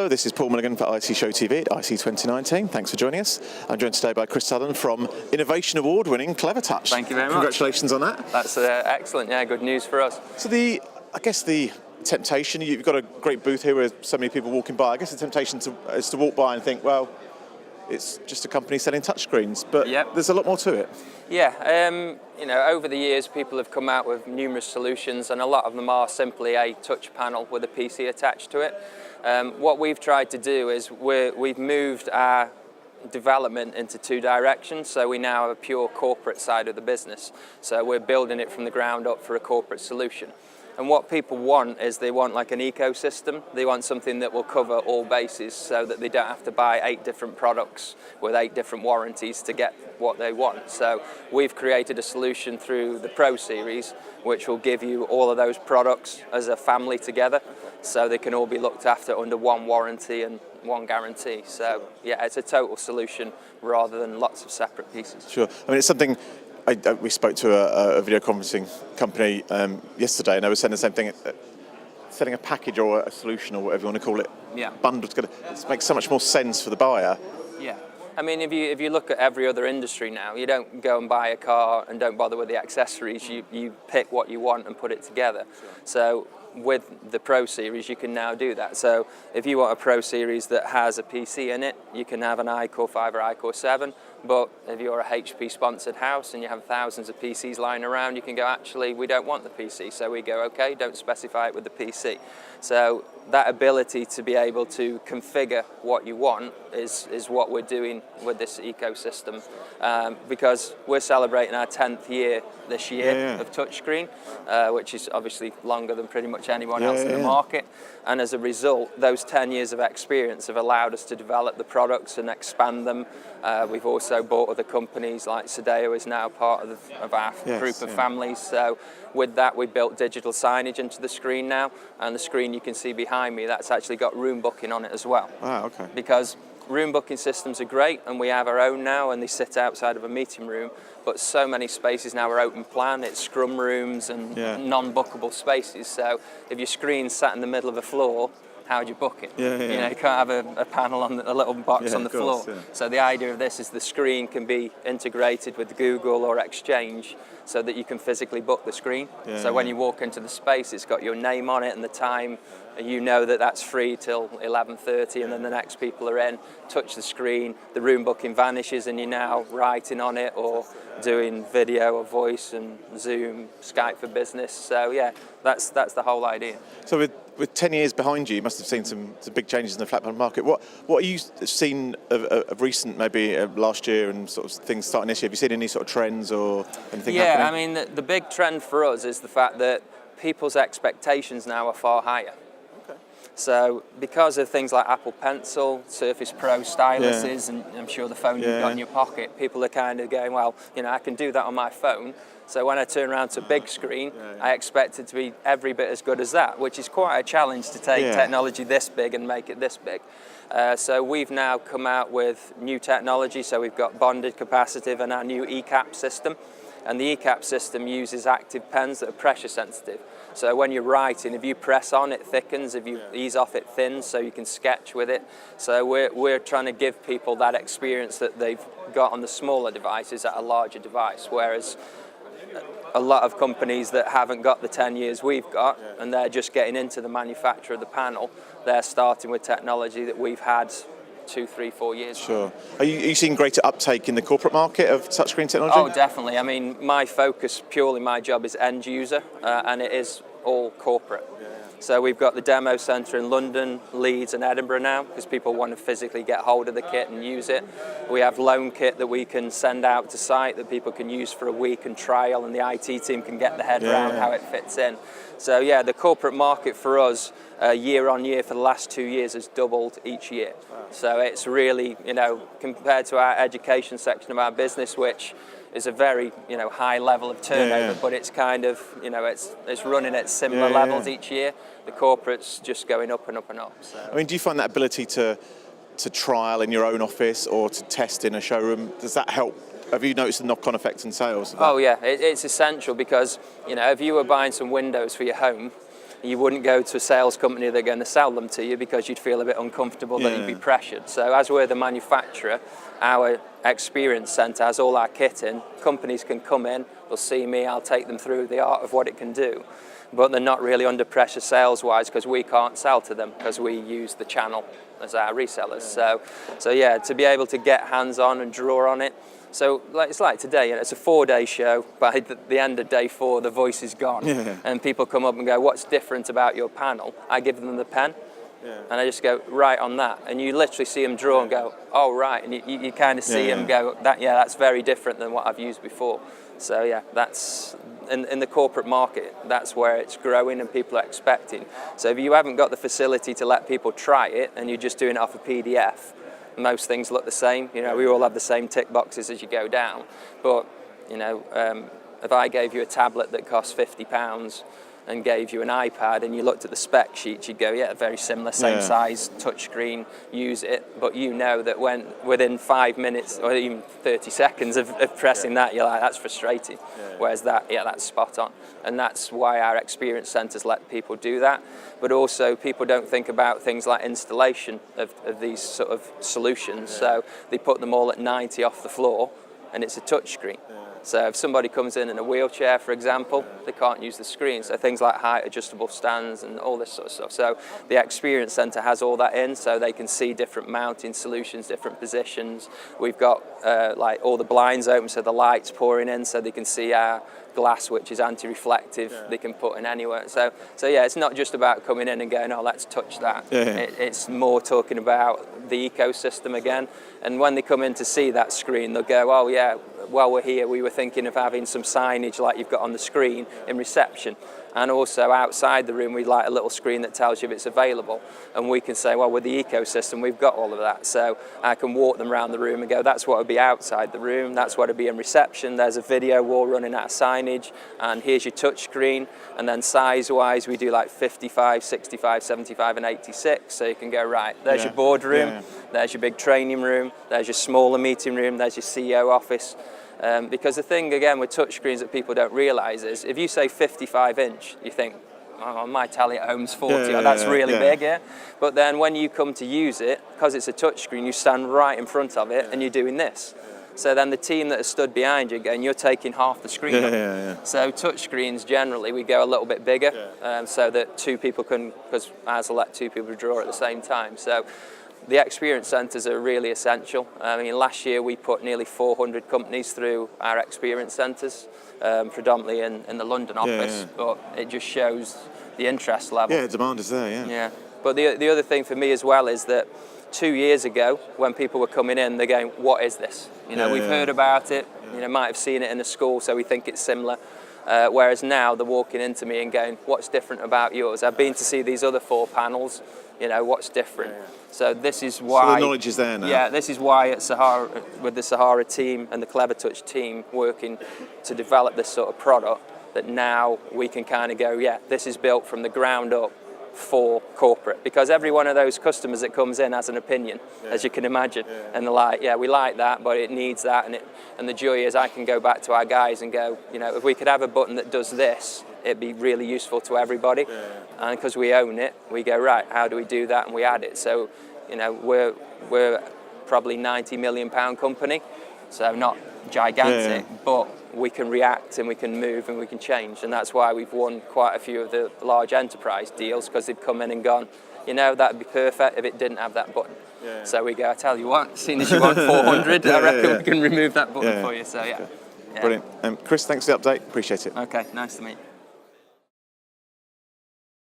Hello, this is Paul Milligan for IC Show TV at IC 2019. Thanks for joining us. I'm joined today by Chris Sutherland from Innovation Award-winning Clever Touch. Thank you very much. Congratulations on that. That's excellent. Yeah, good news for us. So I guess the temptation, you've got a great booth here with so many people walking by. I guess the temptation is to walk by and think, well, it's just a company selling touchscreens, but There's a lot more to it. Yeah, over the years people have come out with numerous solutions, and a lot of them are simply a touch panel with a PC attached to it. What we've tried to do is we've moved our development into two directions, so we now have a pure corporate side of the business. So we're building it from the ground up for a corporate solution. And what people want is they want like an ecosystem. They want something that will cover all bases so that they don't have to buy 8 different products with 8 different warranties to get what they want. So we've created a solution through the Pro Series, which will give you all of those products as a family together, so they can all be looked after under one warranty and one guarantee. So yeah, it's a total solution rather than lots of separate pieces. Sure. I mean, it's something. We spoke to a video conferencing company yesterday, and they were saying the same thing. Selling a package or a solution or whatever you want to call it, bundled together, it makes so much more sense for the buyer. Yeah. I mean, if you look at every other industry now, you don't go and buy a car and don't bother with the accessories. You pick what you want and put it together. So with the Pro Series, you can now do that. So if you want a Pro Series that has a PC in it, you can have an iCore 5 or iCore 7. But if you're a HP sponsored house and you have thousands of PCs lying around, you can go, actually, we don't want the PC. So we go, okay, don't specify it with the PC. So that ability to be able to configure what you want is what we're doing with this ecosystem, because we're celebrating our 10th year this year of touchscreen, which is obviously longer than pretty much anyone else in the market. And as a result, those 10 years of experience have allowed us to develop the products and expand them. We've also bought other companies, like Sadeo is now part of our group of families. So with that, we built digital signage into the screen now, and the screen you can see behind me, that's actually got room booking on it as well. Ah, okay. Because room booking systems are great, and we have our own now, and they sit outside of a meeting room, but so many spaces now are open plan. It's scrum rooms and non-bookable spaces. So if your screen's sat in the middle of a floor, how do you book it? You know, you can't have a panel on a little box on the floor. So the idea of this is the screen can be integrated with Google or Exchange, so that you can physically book the screen. So when you walk into the space, it's got your name on it and the time. You know that that's free till 11:30, and then the next people are in, touch the screen, the room booking vanishes, and you're now writing on it or doing video or voice and Zoom, Skype for Business. So yeah, that's the whole idea. So with 10 years behind you, you must have seen some big changes in the flat panel market. What have you seen of recent, maybe last year, and sort of things starting this year? Have you seen any sort of trends or anything happening? Yeah, I mean, the big trend for us is the fact that people's expectations now are far higher. So because of things like Apple Pencil, Surface Pro styluses, and I'm sure the phone you've got in your pocket, people are kind of going, well, you know, I can do that on my phone. So when I turn around to a big screen, I expect it to be every bit as good as that, which is quite a challenge to take technology this big and make it this big. So we've now come out with new technology. So we've got bonded capacitive and our new ECAP system. And the ECAP system uses active pens that are pressure sensitive. So when you're writing, if you press on, it thickens. If you ease off, it thins, so you can sketch with it. So we're trying to give people that experience that they've got on the smaller devices at a larger device, whereas a lot of companies that haven't got the 10 years we've got, and they're just getting into the manufacture of the panel, they're starting with technology that we've had 2, 3, 4 years. Sure. Are you seeing greater uptake in the corporate market of touchscreen technology? Oh, definitely. I mean, my focus, purely my job, is end user, and it is all corporate. So we've got the demo centre in London, Leeds and Edinburgh now, because people want to physically get hold of the kit and use it. We have loan kit that we can send out to site that people can use for a week and trial, and the IT team can get the head around how it fits in. So yeah, the corporate market for us, year on year for the last 2 years, has doubled each year. So it's really, you know, compared to our education section of our business, which is a very, you know, high level of turnover, but it's kind of, you know, it's running at similar levels each year. The corporate's just going up and up and up. So. I mean, do you find that ability to trial in your own office or to test in a showroom, does that help? Have you noticed the knock-on effect in sales? Oh yeah, it's essential, because, you know, if you were buying some windows for your home, you wouldn't go to a sales company that are going to sell them to you because you'd feel a bit uncomfortable that you'd be pressured. So as we're the manufacturer, our experience centre has all our kit in. Companies can come in, they'll see me, I'll take them through the art of what it can do. But they're not really under pressure sales-wise because we can't sell to them because we use the channel as our resellers. So yeah, to be able to get hands-on and draw on it. So it's like today, it's a 4-day show. By the end of day 4, the voice is gone. And people come up and go, what's different about your panel? I give them the pen. And I just go, right on that. And you literally see them draw and go, oh, right. And you kind of see them go, that's very different than what I've used before. So yeah, that's in the corporate market, that's where it's growing and people are expecting. So if you haven't got the facility to let people try it and you're just doing it off a PDF, most things look the same. We all have the same tick boxes as you go down. But if I gave you a tablet that costs £50 and gave you an iPad and you looked at the spec sheet, you'd go, yeah, very similar, same size, touchscreen, use it. But you know that when within 5 minutes or even 30 seconds of pressing that, you're like, that's frustrating. Whereas that, that's spot on. And that's why our experience centres let people do that. But also people don't think about things like installation of these sort of solutions. So they put them all at 90 off the floor and it's a touchscreen. So if somebody comes in a wheelchair, for example, they can't use the screen. So things like height adjustable stands and all this sort of stuff. So the experience centre has all that in, so they can see different mounting solutions, different positions. We've got like all the blinds open, so the light's pouring in, so they can see our glass, which is anti-reflective. They can put in anywhere. So yeah, it's not just about coming in and going, oh, let's touch that. It's more talking about the ecosystem again. And when they come in to see that screen, they'll go, oh yeah, while we're here, we were thinking of having some signage like you've got on the screen in reception. And also outside the room, we'd like a little screen that tells you if it's available. And we can say, well, with the ecosystem, we've got all of that. So I can walk them around the room and go, that's what would be outside the room. That's what would be in reception. There's a video wall running out of signage. And here's your touch screen. And then size-wise, we do like 55, 65, 75, and 86. So you can go, right, there's your boardroom. There's your big training room. There's your smaller meeting room. There's your CEO office. Because the thing, again, with touchscreens that people don't realise is if you say 55-inch, you think, oh, my tally at home's 40, that's really big, But then when you come to use it, because it's a touchscreen, you stand right in front of it and you're doing this. So then the team that has stood behind you, again, you're taking half the screen up. So touchscreens, generally, we go a little bit bigger so that 2 people can, because ours will let 2 people draw at the same time. So the experience centres are really essential. I mean, last year we put nearly 400 companies through our experience centres, predominantly in the London office, but it just shows the interest level. Yeah, demand is there, Yeah, but the other thing for me as well is that 2 years ago, when people were coming in, they're going, what is this? We've heard about it, might have seen it in a school, so we think it's similar. Whereas now they're walking into me and going, what's different about yours? I've been to see these other 4 panels, what's different? So this is why... So the knowledge is there now. Yeah, this is why at Sahara, with the Sahara team and the Clever Touch team working to develop this sort of product, that now we can kind of go, this is built from the ground up for corporate. Because every one of those customers that comes in has an opinion, as you can imagine. And they're like, we like that, but it needs that. And the joy is I can go back to our guys and go, if we could have a button that does this, it'd be really useful to everybody. And because we own it, we go, right, how do we do that? And we add it. So, we're probably £90 million company, so not gigantic, but we can react and we can move and we can change. And that's why we've won quite a few of the large enterprise deals, because they've come in and gone, that'd be perfect if it didn't have that button. So we go, I tell you what, as soon as you want 400, I reckon we can remove that button for you. So, Brilliant. Chris, thanks for the update. Appreciate it. Okay, nice to meet you.